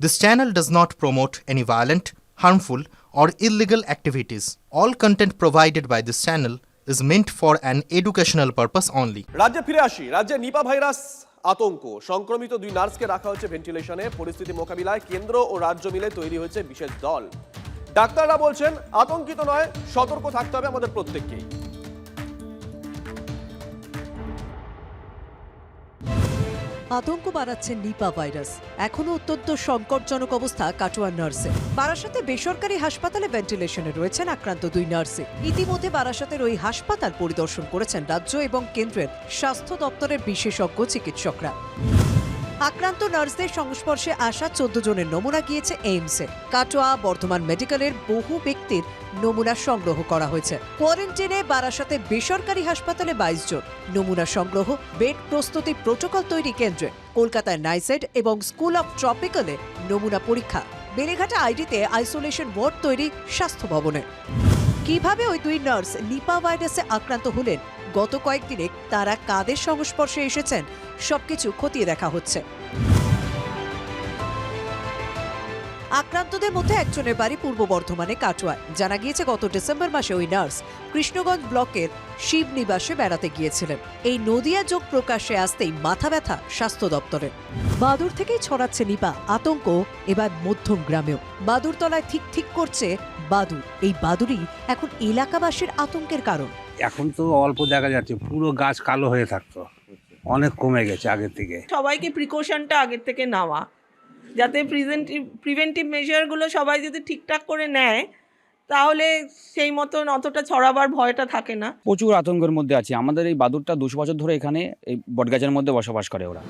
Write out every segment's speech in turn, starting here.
This channel does not promote any violent, harmful, or illegal activities. All content provided by this channel is meant for an educational purpose only. রাজ্যে ফিরে আসি। রাজ্যে Nipah virus আতঙ্ক, সংক্রমিত 2 নার্সকে রাখা হচ্ছে ভেন্টিলেশনে। পরিস্থিতি মোকাবিলায় কেন্দ্র ও রাজ্য মিলে তৈরি হয়েছে বিশেষ দল। ডাক্তাররা বলছেন আতঙ্কিত নয়, সতর্ক থাকতে হবে আমাদের প্রত্যেককেই। আতঙ্ক বাড়াচ্ছে নিপা ভাইরাস। এখনো অত্যন্ত সংকটজনক অবস্থা কাটোয়া নার্সের। বারাসাতে বেসরকারি হাসপাতালে ভেন্টিলেশনে রয়েছেন আক্রান্ত 2 নার্সে। ইতিমধ্যে বারাসাতের ওই হাসপাতাল পরিদর্শন করেছেন রাজ্য এবং কেন্দ্রের স্বাস্থ্য দপ্তরের বিশেষজ্ঞ চিকিৎসকরা। আক্রান্ত নার্সদের সংস্পর্শে আসা 14 জনের নমুনা গিয়েছে এইমসে। কাটোয়া, বর্ধমান মেডিকেলের বহু ব্যক্তির নমুনা সংগ্রহ করা হয়েছে। কোয়ারেন্টাইনে বারাসাতে বেসরকারি হাসপাতালে 22 জন। নমুনা সংগ্রহ, বেড প্রস্তুতি প্রোটোকল তৈরি কেন্দ্রে। কলকাতায় নাইসেড এবং স্কুল অফ ট্রপিক্যালে নমুনা পরীক্ষা। বেলেঘাটা আইডিতে আইসোলেশন ওয়ার্ড তৈরি স্বাস্থ্য ভবনে। কিভাবে ওই 2 নার্স নিপা ভাইরাসে আক্রান্ত হলেন, গত কয়েকদিনে তারা কাদের সংস্পর্শে এসেছেন, সবকিছু খতিয়ে দেখা হচ্ছে। আক্রান্তদের মধ্যে একজনের বাড়ি পূর্ব বর্ধমানে কাটোয়ায়। জানা গিয়েছে গত ডিসেম্বর মাসে ওই নার্স কৃষ্ণগঞ্জ ব্লকের শিবনিবাসে বেড়াতে গিয়েছিলেন। এই নদিয়া যোগ প্রকাশ্যে আসতেই মাথা ব্যথা স্বাস্থ্য দপ্তরের। বাদুর থেকেই ছড়াচ্ছে নিপা আতঙ্ক এবার মধ্যম গ্রামেও। বাদুরতলায় ঠিক করছে বাদুর। এই বাদুরই এখন এলাকাবাসীর আতঙ্কের কারণ। এখন তো অল্প দেখা যাচ্ছে, পুরো গাছ কালো হয়ে থাকতো, অনেক কমে গেছে আগের থেকে। সবাইকে প্রিকশনটা আগের থেকে নেওয়া, যাতে প্রিভেন্টিভ মেজারগুলো সবাই যদি ঠিকঠাক করে নেয়, তাহলে সেই মতন অতটা ছড়াবার ভয়টা থাকে না। প্রচুর আতঙ্কের মধ্যে আছে। আমাদের এই বাদুরটা 200 বছর ধরে এখানে এই বটগাছের মধ্যে বসবাস করে ওরা।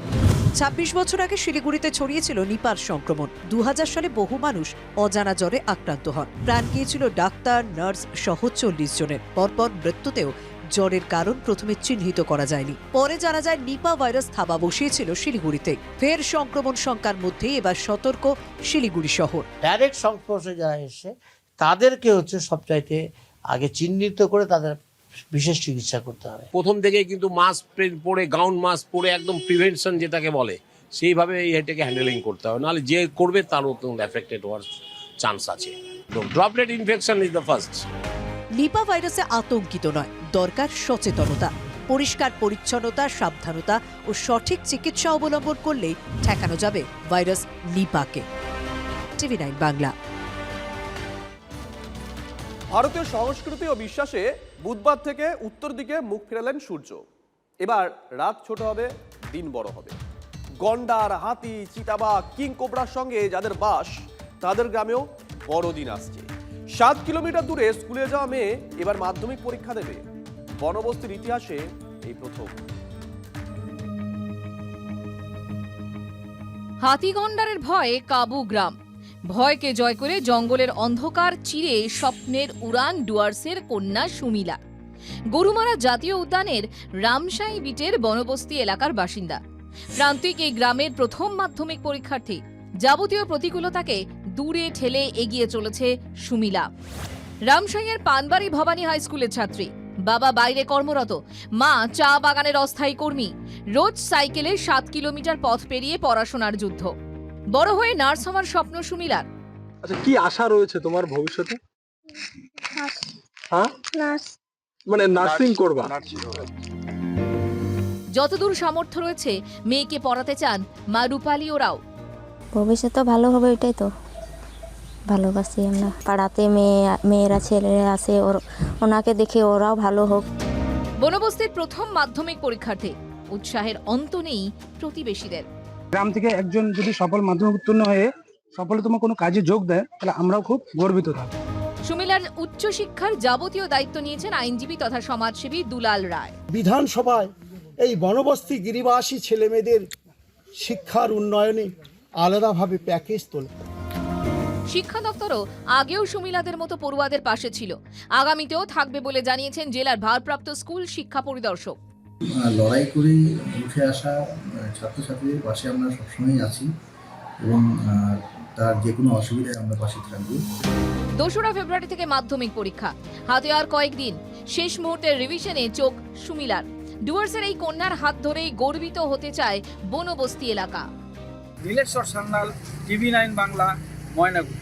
26 বছর আগে শিলিগুড়িতে ছড়িয়েছিল নিপার সংক্রমণ। 2000 সালে বহু মানুষ অজানা জ্বরে আক্রান্ত হন। প্রাণ গিয়েছিল ডাক্তার, নার্স সহ 40 জনের। পরপর মৃত্যুতেও জ্বরের কারণ প্রথমে চিহ্নিত করা যায়নি। পরে জানা যায় নিপা ভাইরাস থাবা বসিয়েছিল শিলিগুড়িতে। ফের সংক্রমণ শঙ্কার মধ্যে এবার সতর্ক শিলিগুড়ি শহর। ডাইরেক্ট সংস্পর্শে যারা এসে তাদেরকে সবচাইতে আগে চিহ্নিত করে তাদের বিশেষ চিকিৎসা করতে হবে। প্রথম থেকে কিন্তু মাস্ক পরে, গাউন মাস্ক পরে, একদম প্রিভেনশন যেটাকে বলে সেইভাবে এটাকে হ্যান্ডেলিং করতে হবে, নাহলে যে করবে তার এফেক্টেড হওয়ার চান্স আছে। Droplet infection is the first. Nipah ভাইরাসে আতঙ্কিত নয়, দরকার সচেতনতা। পরিষ্কার পরিচ্ছন্নতা, সাবধানতা ও সঠিক চিকিৎসা অবলম্বন করলেই ঠেকানো যাবে ভাইরাস নিপাকে। TV9 বাংলা। ভারতীয় সংস্কৃতি ও বিশ্বাসে বুধবার থেকে উত্তর দিকে মুখ ফেরালেন সূর্য। এবার রাত ছোট হবে, দিন বড় হবে। গন্ডার, হাতি, চিতাবাঘ, কিং কোবরার সঙ্গে যাদের বাস, তাদের গ্রামেও বড়দিন আসছে। 7 কিলোমিটার দূরে স্কুলে যাওয়া মেয়ে এবার মাধ্যমিক পরীক্ষা দেবে। বনবস্তির ইতিহাসে এই প্রথম। হাতিগন্ডারের ভয়ে কাবু গ্রাম। ভয়কে জয় করে জঙ্গলের অন্ধকার চিরে স্বপ্নের উড়ান ডুয়ার্সের কন্যা সুমিলা। গরুমারা জাতীয় উদ্যানের রামসাই বিটের বনবস্তি এলাকার বাসিন্দা। প্রান্তিক এই গ্রামের প্রথম মাধ্যমিক পরীক্ষার্থী। যাবতীয় প্রতিকূলতাকে দূরে ঠেলে এগিয়ে চলেছে সুমিলা। রামসাইয়ের পানবাড়ি ভবানী হাই স্কুলের ছাত্রী। বাবা বাইরে কর্মরত, মা চা বাগানের অস্থায়ী কর্মী। রোজ সাইকেলে 7 কিলোমিটার পথ পেরিয়ে পড়াশোনার যুদ্ধ। বড় হয়ে নার্স হওয়ার স্বপ্ন সুমিলার। আচ্ছা, কি আশা রয়েছে তোমার ভবিষ্যতে? হ্যাঁ, নার্স, মানে নার্সিং করবা? যতদূর সামর্থ্য রয়েছে মেয়েকে পড়াতে চান মা রূপালী ওরাও। ভবিষ্যৎ তো ভালো হবে, এটাই তো ভালোবাসি আমরা। পাড়াতে মেয়েরা ছেলেরা আছে, ওনাকে দেখে ওরাও ভালো হোক। বনবস্তির প্রথম মাধ্যমিক পরীক্ষার্থী। উৎসাহের অন্ত নেই প্রতিবেশীদের। গ্রাম থেকে একজন যদি সফল মাধ্যমিক উত্তীর্ণ হয়ে সফলতম কোনো কাজে যোগ দেয়, তাহলে আমরাও খুব গর্বিত থাকি। সুমিলার উচ্চশিক্ষার যাবতীয় দায়িত্ব নিয়েছেন আইনজীবী তথা সমাজসেবী দুলাল রায়। বিধানসভায় এই বনবস্তি গিরিবাসী ছেলেমেয়েদের শিক্ষার উন্নয়নে আলাদাভাবে প্যাকেজ তোলে। শিক্ষা দপ্তরও আগেও সুমিলাদের মতো পড়ুয়াদের পাশে ছিল, আগামীতেও থাকবে বলে জানিয়েছেন জেলার ভারপ্রাপ্ত স্কুল শিক্ষা পরিদর্শক। লড়াই করে উঠে আসা ছাত্রছাত্রীদের পাশে আমরা সবসময় আছি এবং তার যে কোনো অসুবিধায় আমরা পাশে থাকবো। 2রা ফেব্রুয়ারি থেকে মাধ্যমিক পরীক্ষা, হাতে আর কয়েকদিন। শেষ মুহূর্তের রিভিশনে চোখ সুমিলার। ডুয়ার্সের এই কন্যার হাত ধরেই গর্বিত হতে চায় বনবস্তি এলাকা। নীলেশ্বর সান্যাল, TV9 বাংলা, ময়নাগুড়ি।